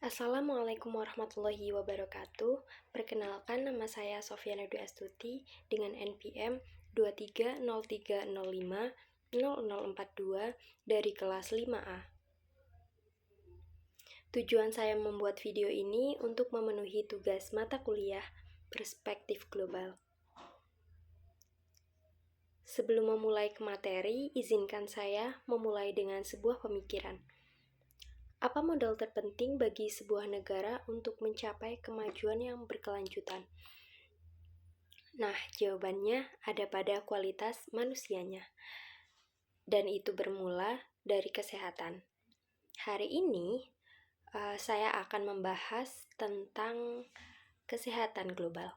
Assalamualaikum warahmatullahi wabarakatuh. Perkenalkan, nama saya Sofyana Dwi Astuti dengan NPM 2303050042 dari kelas 5A. Tujuan saya membuat video ini untuk memenuhi tugas mata kuliah Perspektif Global. Sebelum memulai ke materi, izinkan saya memulai dengan sebuah pemikiran. Apa modal terpenting bagi sebuah negara untuk mencapai kemajuan yang berkelanjutan? Nah, jawabannya ada pada kualitas manusianya. Dan itu bermula dari kesehatan. Hari ini, saya akan membahas tentang kesehatan global.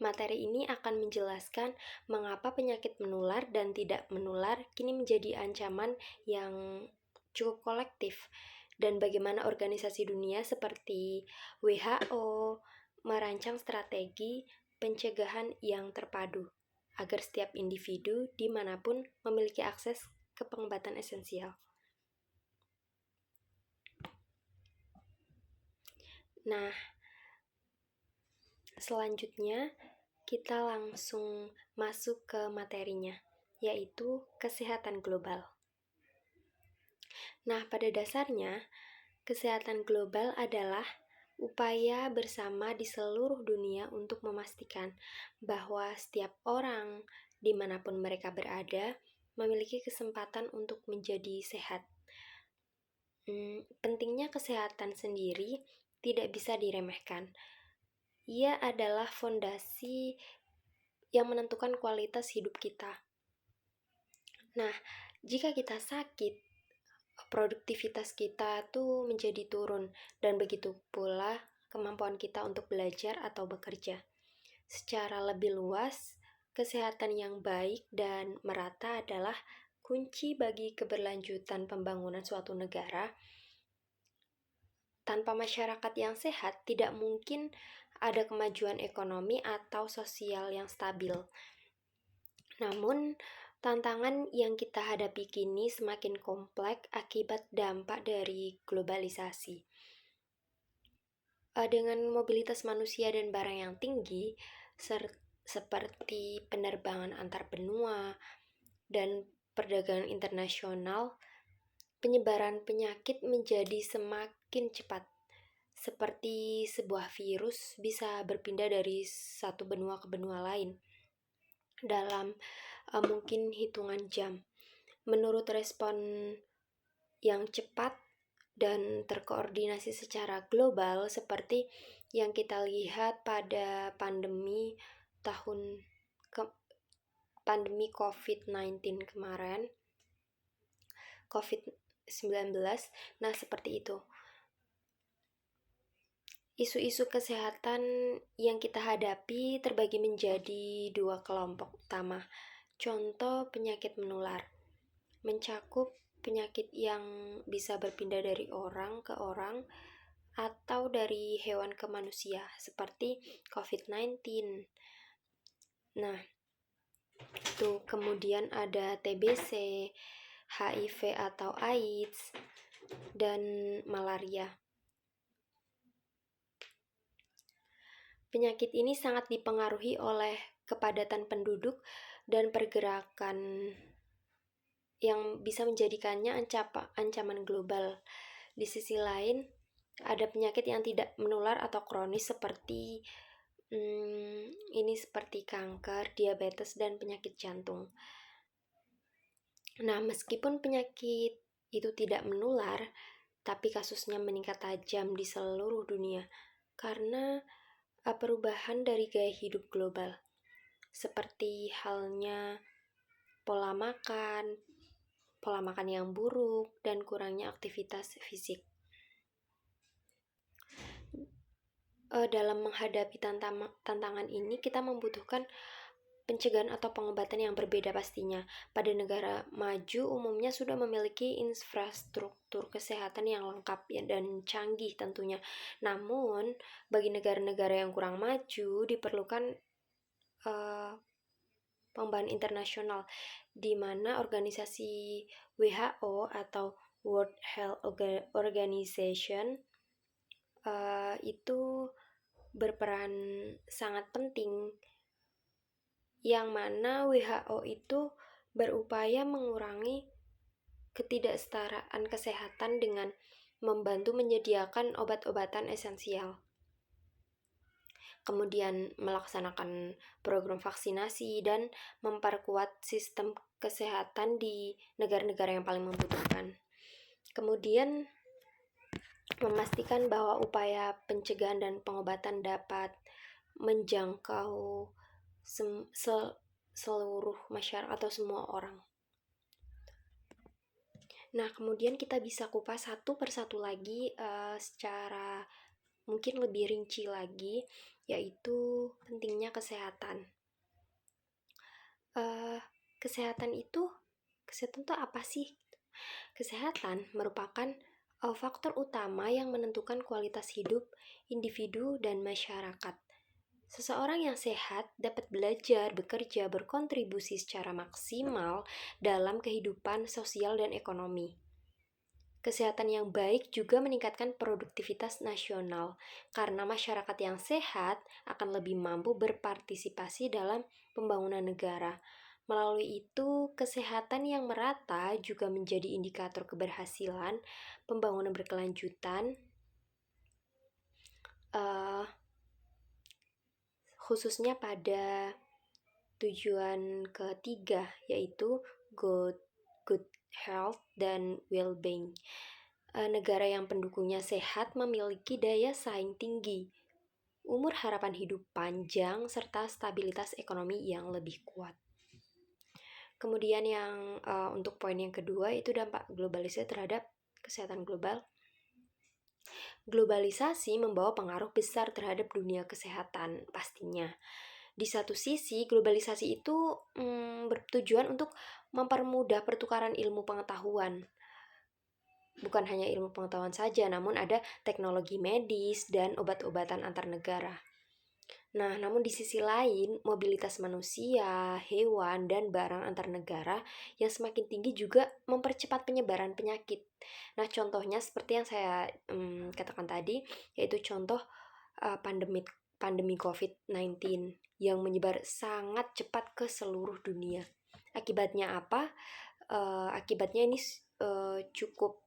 Materi ini akan menjelaskan mengapa penyakit menular dan tidak menular kini menjadi ancaman yang cukup kolektif, dan bagaimana organisasi dunia seperti WHO merancang strategi pencegahan yang terpadu agar setiap individu dimanapun memiliki akses ke pengobatan esensial. Nah, selanjutnya kita langsung masuk ke materinya, yaitu kesehatan global. Nah, pada dasarnya, kesehatan global adalah upaya bersama di seluruh dunia untuk memastikan bahwa setiap orang, dimanapun mereka berada, memiliki kesempatan untuk menjadi sehat. Pentingnya kesehatan sendiri tidak bisa diremehkan. Ia adalah fondasi yang menentukan kualitas hidup kita. Nah, jika kita sakit, produktivitas kita tuh menjadi turun, dan begitu pula kemampuan kita untuk belajar atau bekerja. Secara lebih luas, kesehatan yang baik dan merata adalah kunci bagi keberlanjutan pembangunan suatu negara. Tanpa masyarakat yang sehat, tidak mungkin ada kemajuan ekonomi atau sosial yang stabil. Namun, tantangan yang kita hadapi kini semakin kompleks akibat dampak dari globalisasi. Dengan mobilitas manusia dan barang yang tinggi, seperti penerbangan antar benua dan perdagangan internasional, penyebaran penyakit menjadi semakin cepat. Seperti sebuah virus bisa berpindah dari satu benua ke benua lain dalam mungkin hitungan jam. Menurut respon yang cepat dan terkoordinasi secara global seperti yang kita lihat pada pandemi COVID-19 kemarin, COVID-19. Nah, seperti itu. Isu-isu kesehatan yang kita hadapi terbagi menjadi dua kelompok utama. Contoh penyakit menular mencakup penyakit yang bisa berpindah dari orang ke orang atau dari hewan ke manusia, seperti COVID-19. Nah, itu kemudian ada TBC, HIV atau AIDS, dan malaria. Penyakit ini sangat dipengaruhi oleh kepadatan penduduk dan pergerakan yang bisa menjadikannya ancaman global. Di sisi lain, ada penyakit yang tidak menular atau kronis seperti seperti kanker, diabetes, dan penyakit jantung. Nah, meskipun penyakit itu tidak menular, tapi kasusnya meningkat tajam di seluruh dunia karena perubahan dari gaya hidup global, seperti halnya pola makan yang buruk, dan kurangnya aktivitas fisik. Dalam menghadapi tantangan ini, kita membutuhkan pencegahan atau pengobatan yang berbeda pastinya. Pada negara maju umumnya sudah memiliki infrastruktur kesehatan yang lengkap dan canggih tentunya. Namun, bagi negara-negara yang kurang maju diperlukan pengembangan internasional, di mana organisasi WHO atau World Health Organization itu berperan sangat penting, yang mana WHO itu berupaya mengurangi ketidaksetaraan kesehatan dengan membantu menyediakan obat-obatan esensial, kemudian melaksanakan program vaksinasi dan memperkuat sistem kesehatan di negara-negara yang paling membutuhkan. Kemudian memastikan bahwa upaya pencegahan dan pengobatan dapat menjangkau seluruh masyarakat atau semua orang. Nah, kemudian kita bisa kupas satu persatu lagi secara mungkin lebih rinci lagi, yaitu pentingnya kesehatan. Kesehatan itu apa sih? Kesehatan merupakan faktor utama yang menentukan kualitas hidup individu dan masyarakat. Seseorang yang sehat dapat belajar, bekerja, berkontribusi secara maksimal dalam kehidupan sosial dan ekonomi. Kesehatan yang baik juga meningkatkan produktivitas nasional, karena masyarakat yang sehat akan lebih mampu berpartisipasi dalam pembangunan negara. Melalui itu, kesehatan yang merata juga menjadi indikator keberhasilan pembangunan berkelanjutan, khususnya pada tujuan ketiga, yaitu good health dan well-being. Negara yang penduduknya sehat memiliki daya saing tinggi, umur harapan hidup panjang, serta stabilitas ekonomi yang lebih kuat. Kemudian yang untuk poin yang kedua itu dampak globalisasi terhadap kesehatan global. Globalisasi membawa pengaruh besar terhadap dunia kesehatan pastinya. Di satu sisi, globalisasi itu bertujuan untuk mempermudah pertukaran ilmu pengetahuan. Bukan hanya ilmu pengetahuan saja, namun ada teknologi medis dan obat-obatan antar negara. Nah, namun di sisi lain, mobilitas manusia, hewan, dan barang antar negara yang semakin tinggi juga mempercepat penyebaran penyakit. Nah, contohnya seperti yang saya katakan tadi, yaitu contoh pandemi COVID-19 yang menyebar sangat cepat ke seluruh dunia. Akibatnya apa? Akibatnya ini cukup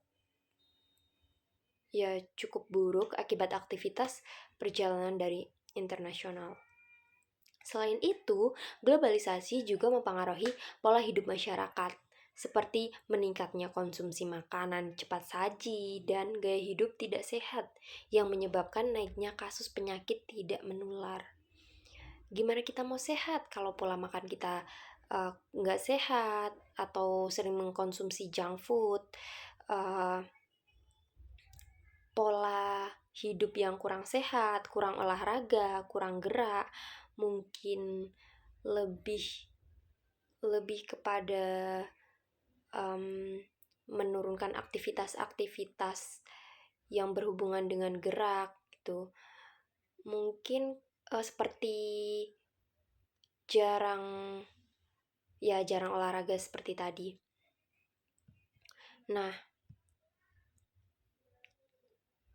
buruk akibat aktivitas perjalanan dari internasional. Selain itu, globalisasi juga mempengaruhi pola hidup masyarakat, seperti meningkatnya konsumsi makanan cepat saji dan gaya hidup tidak sehat yang menyebabkan naiknya kasus penyakit tidak menular. Gimana kita mau sehat kalau pola makan kita nggak sehat atau sering mengkonsumsi junk food, pola hidup yang kurang sehat, kurang olahraga, kurang gerak, mungkin lebih kepada menurunkan aktivitas-aktivitas yang berhubungan dengan gerak gitu. Mungkin seperti jarang olahraga seperti tadi. Nah,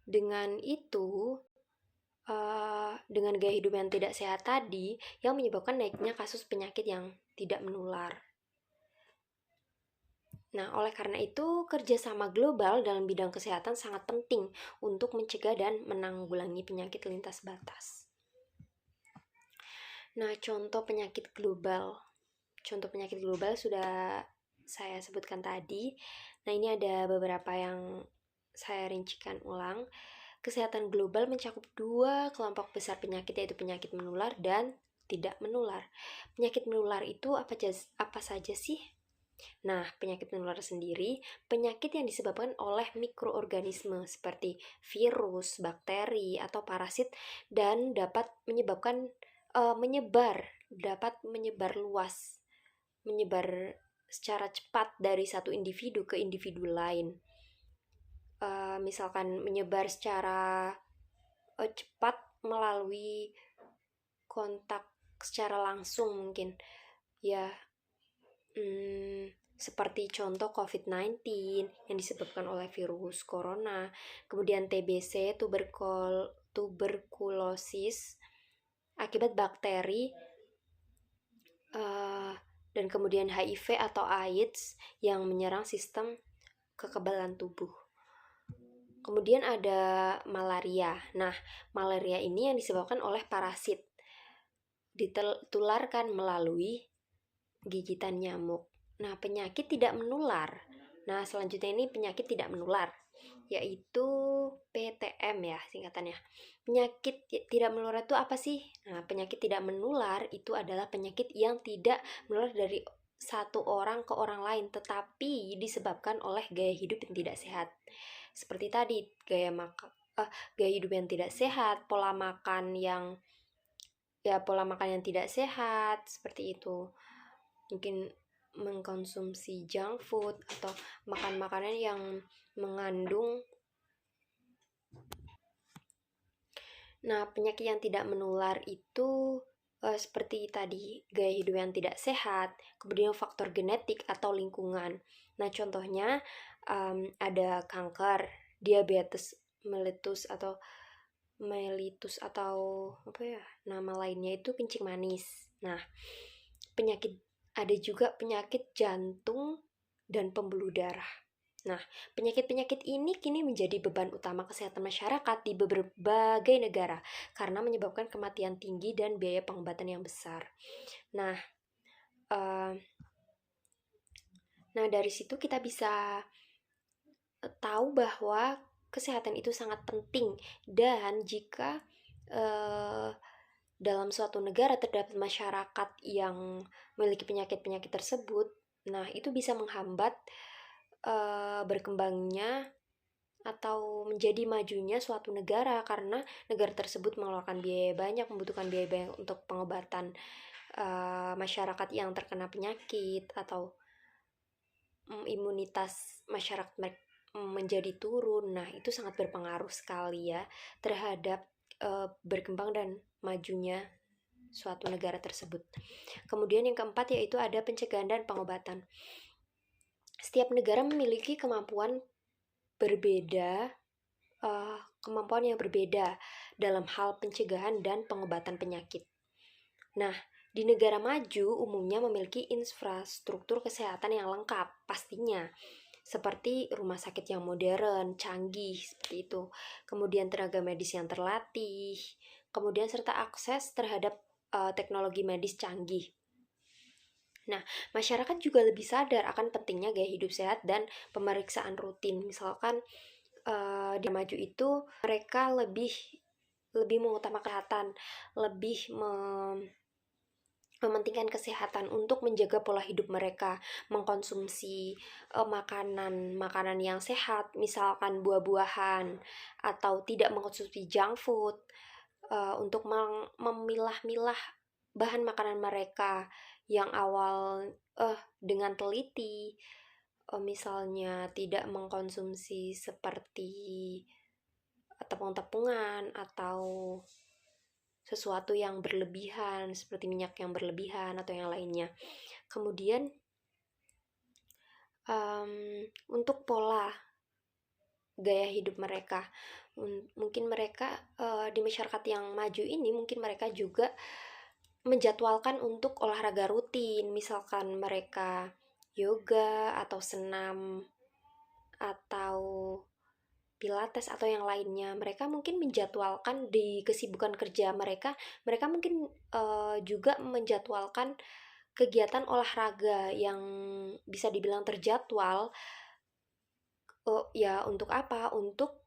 dengan itu, dengan gaya hidup yang tidak sehat tadi, yang menyebabkan naiknya kasus penyakit yang tidak menular. Nah, oleh karena itu, kerjasama global dalam bidang kesehatan sangat penting untuk mencegah dan menanggulangi penyakit lintas batas. Nah, contoh penyakit global sudah saya sebutkan tadi. Nah, ini ada beberapa yang saya rincikan ulang. Kesehatan global mencakup dua kelompok besar penyakit, yaitu penyakit menular dan tidak menular. Penyakit menular itu apa saja sih? Nah, penyakit menular sendiri penyakit yang disebabkan oleh mikroorganisme seperti virus, bakteri, atau parasit dan dapat menyebar luas, menyebar secara cepat dari satu individu ke individu lain. Misalkan menyebar secara cepat melalui kontak secara langsung mungkin ya, seperti contoh COVID-19 yang disebabkan oleh virus corona, kemudian TBC, tuberkulosis akibat bakteri, dan kemudian HIV atau AIDS yang menyerang sistem kekebalan tubuh. Kemudian ada malaria. Nah, malaria ini yang disebabkan oleh parasit, ditularkan melalui gigitan nyamuk. Nah, penyakit tidak menular. Nah, selanjutnya ini penyakit tidak menular, yaitu PTM ya singkatannya. Penyakit tidak menular itu apa sih? Nah, penyakit tidak menular itu adalah penyakit yang tidak menular dari satu orang ke orang lain, tetapi disebabkan oleh gaya hidup yang tidak sehat. Seperti tadi, gaya hidup yang tidak sehat, pola makan yang tidak sehat, seperti itu. Mungkin mengkonsumsi junk food atau makan makanan yang mengandung. Nah, penyakit yang tidak menular itu seperti tadi, gaya hidup yang tidak sehat, kemudian faktor genetik atau lingkungan. Nah, contohnya ada kanker, diabetes mellitus atau apa ya, nama lainnya itu kencing manis. Nah, ada juga penyakit jantung dan pembuluh darah. Nah, penyakit-penyakit ini kini menjadi beban utama kesehatan masyarakat di berbagai negara karena menyebabkan kematian tinggi dan biaya pengobatan yang besar. Nah, dari situ kita bisa tahu bahwa kesehatan itu sangat penting, dan jika dalam suatu negara terdapat masyarakat yang memiliki penyakit-penyakit tersebut, nah itu bisa menghambat berkembangnya atau menjadi majunya suatu negara, karena negara tersebut mengeluarkan biaya banyak, membutuhkan biaya banyak untuk pengobatan masyarakat yang terkena penyakit, atau imunitas masyarakat menjadi turun. Nah, itu sangat berpengaruh sekali ya terhadap berkembang dan majunya suatu negara tersebut. Kemudian yang keempat yaitu ada pencegahan dan pengobatan. Setiap negara memiliki kemampuan yang berbeda dalam hal pencegahan dan pengobatan penyakit. Nah, di negara maju umumnya memiliki infrastruktur kesehatan yang lengkap pastinya, seperti rumah sakit yang modern, canggih, seperti itu. Kemudian tenaga medis yang terlatih, kemudian serta akses terhadap teknologi medis canggih. Nah, masyarakat juga lebih sadar akan pentingnya gaya hidup sehat dan pemeriksaan rutin. Misalkan di maju itu mereka lebih mengutamakan kesehatan, lebih mementingkan kesehatan untuk menjaga pola hidup mereka, mengkonsumsi makanan yang sehat, misalkan buah-buahan, atau tidak mengkonsumsi junk food, untuk memilah-milah bahan makanan mereka yang awal dengan teliti, misalnya tidak mengkonsumsi seperti tepung-tepungan atau sesuatu yang berlebihan seperti minyak yang berlebihan atau yang lainnya. Kemudian untuk pola gaya hidup mereka, mungkin mereka di masyarakat yang maju ini mungkin mereka juga menjadwalkan untuk olahraga rutin, misalkan mereka yoga atau senam atau pilates atau yang lainnya. Mereka mungkin menjadwalkan di kesibukan kerja mereka mungkin juga menjadwalkan kegiatan olahraga yang bisa dibilang terjadwal. Ya untuk apa? Untuk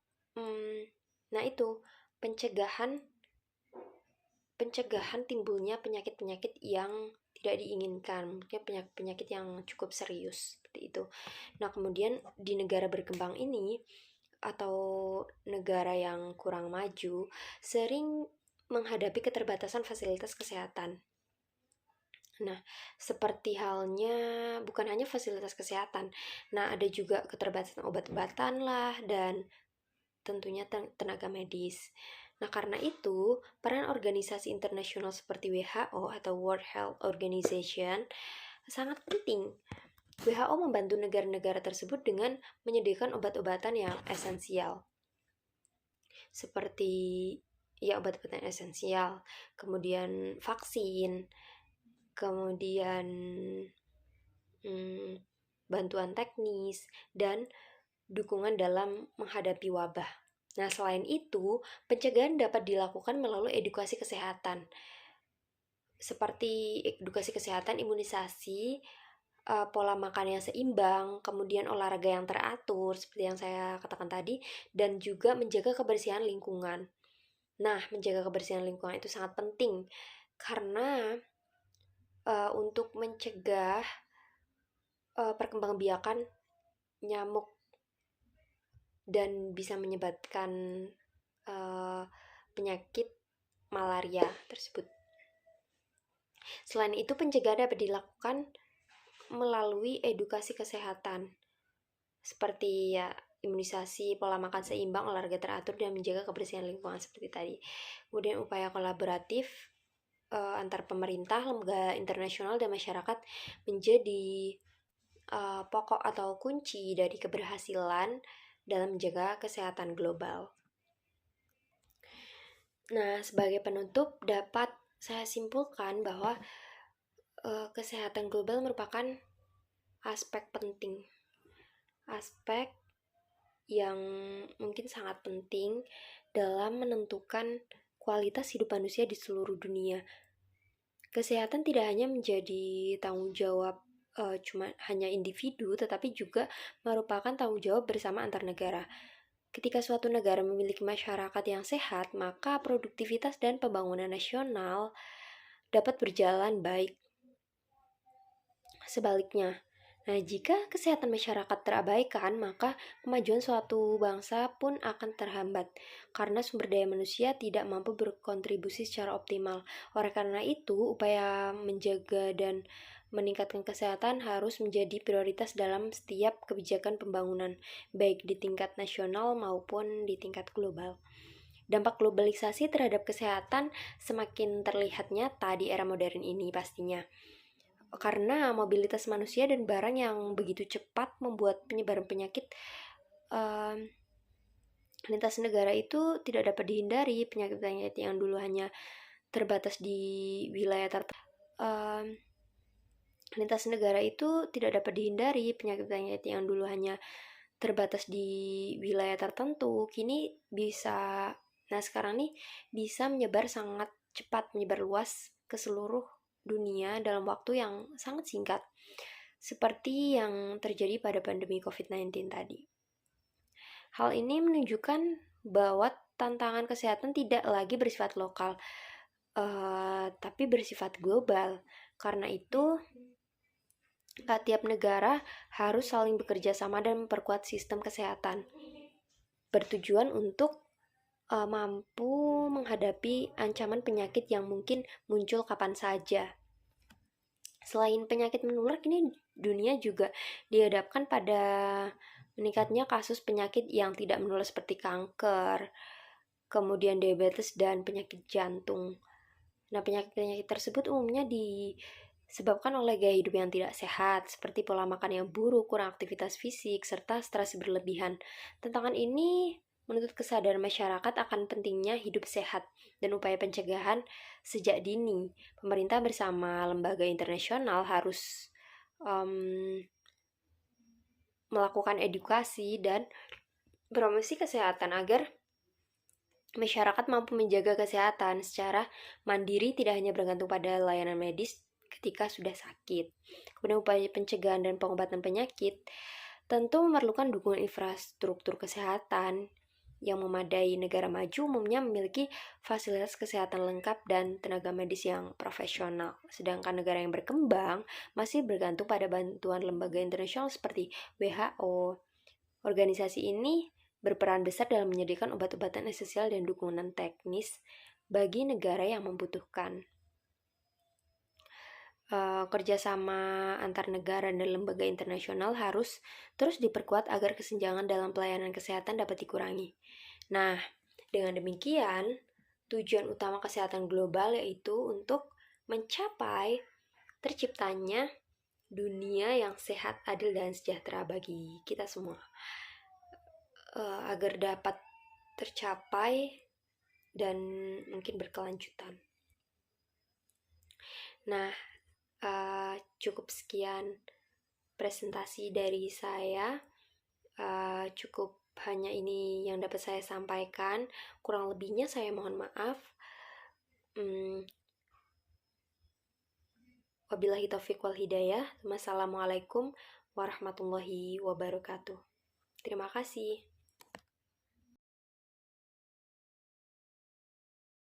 nah itu pencegahan timbulnya penyakit-penyakit yang tidak diinginkan, mungkin penyakit yang cukup serius seperti itu. Nah, kemudian di negara berkembang ini atau negara yang kurang maju sering menghadapi keterbatasan fasilitas kesehatan. Nah, seperti halnya bukan hanya fasilitas kesehatan. Nah, ada juga keterbatasan obat-obatan lah dan tentunya tenaga medis. Nah, karena itu, peran organisasi internasional seperti WHO atau World Health Organization sangat penting WHO membantu negara-negara tersebut dengan menyediakan obat-obatan yang esensial, seperti obat-obatan esensial, kemudian vaksin, kemudian bantuan teknis, dan dukungan dalam menghadapi wabah. Nah, selain itu, pencegahan dapat dilakukan melalui edukasi kesehatan, seperti edukasi kesehatan, imunisasi, pola makan yang seimbang, kemudian olahraga yang teratur, seperti yang saya katakan tadi, dan juga menjaga kebersihan lingkungan. Nah, menjaga kebersihan lingkungan itu sangat penting, karena untuk mencegah perkembangbiakan nyamuk dan bisa menyebabkan penyakit malaria tersebut. Selain itu, pencegahan dapat dilakukan melalui edukasi kesehatan, seperti imunisasi, pola makan seimbang, olahraga teratur, dan menjaga kebersihan lingkungan seperti tadi. Kemudian upaya kolaboratif antar pemerintah, lembaga internasional, dan masyarakat menjadi pokok atau kunci dari keberhasilan dalam menjaga kesehatan global. Nah, sebagai penutup dapat saya simpulkan bahwa kesehatan global merupakan aspek penting, aspek yang mungkin sangat penting dalam menentukan kualitas hidup manusia di seluruh dunia. Kesehatan tidak hanya menjadi tanggung jawab cuma hanya individu, tetapi juga merupakan tanggung jawab bersama antar negara. Ketika suatu negara memiliki masyarakat yang sehat, maka produktivitas dan pembangunan nasional dapat berjalan baik. Sebaliknya, nah jika kesehatan masyarakat terabaikan, maka kemajuan suatu bangsa pun akan terhambat karena sumber daya manusia tidak mampu berkontribusi secara optimal. Oleh karena itu, upaya menjaga dan meningkatkan kesehatan harus menjadi prioritas dalam setiap kebijakan pembangunan, baik di tingkat nasional maupun di tingkat global. Dampak globalisasi terhadap kesehatan semakin terlihat nyata di era modern ini pastinya. Karena mobilitas manusia dan barang yang begitu cepat membuat penyebaran penyakit lintas negara itu tidak dapat dihindari. Penyakit-penyakit yang dulu hanya terbatas di wilayah tertentu, lintas negara itu tidak dapat dihindari. Penyakit-penyakit yang dulu hanya terbatas di wilayah tertentu kini bisa, sekarang nih bisa menyebar sangat cepat, menyebar luas ke seluruh dunia dalam waktu yang sangat singkat, seperti yang terjadi pada pandemi COVID-19 tadi. Hal ini menunjukkan bahwa tantangan kesehatan tidak lagi bersifat lokal, tapi bersifat global. Karena itu, tiap negara harus saling bekerja sama dan memperkuat sistem kesehatan, bertujuan untuk mampu menghadapi ancaman penyakit yang mungkin muncul kapan saja. Selain penyakit menular, kini dunia juga dihadapkan pada meningkatnya kasus penyakit yang tidak menular seperti kanker, kemudian diabetes, dan penyakit jantung. Nah, penyakit-penyakit tersebut umumnya disebabkan oleh gaya hidup yang tidak sehat, seperti pola makan yang buruk, kurang aktivitas fisik, serta stres berlebihan. Tantangan ini menuntut kesadaran masyarakat akan pentingnya hidup sehat dan upaya pencegahan sejak dini. Pemerintah bersama lembaga internasional harus melakukan edukasi dan promosi kesehatan agar masyarakat mampu menjaga kesehatan secara mandiri, tidak hanya bergantung pada layanan medis ketika sudah sakit. Kemudian upaya pencegahan dan pengobatan penyakit tentu memerlukan dukungan infrastruktur kesehatan yang memadai. Negara maju umumnya memiliki fasilitas kesehatan lengkap dan tenaga medis yang profesional. Sedangkan negara yang berkembang masih bergantung pada bantuan lembaga internasional seperti WHO. Organisasi ini berperan besar dalam menyediakan obat-obatan esensial dan dukungan teknis bagi negara yang membutuhkan. Kerjasama antar negara dan lembaga internasional harus terus diperkuat agar kesenjangan dalam pelayanan kesehatan dapat dikurangi. Nah, dengan demikian, tujuan utama kesehatan global yaitu untuk mencapai terciptanya dunia yang sehat, adil, dan sejahtera bagi kita semua, agar dapat tercapai dan mungkin berkelanjutan. Nah, cukup sekian presentasi dari saya. Cukup hanya ini yang dapat saya sampaikan. Kurang lebihnya saya mohon maaf. Wabillahi taufiq wal hidayah. Wassalamualaikum warahmatullahi wabarakatuh. Terima kasih.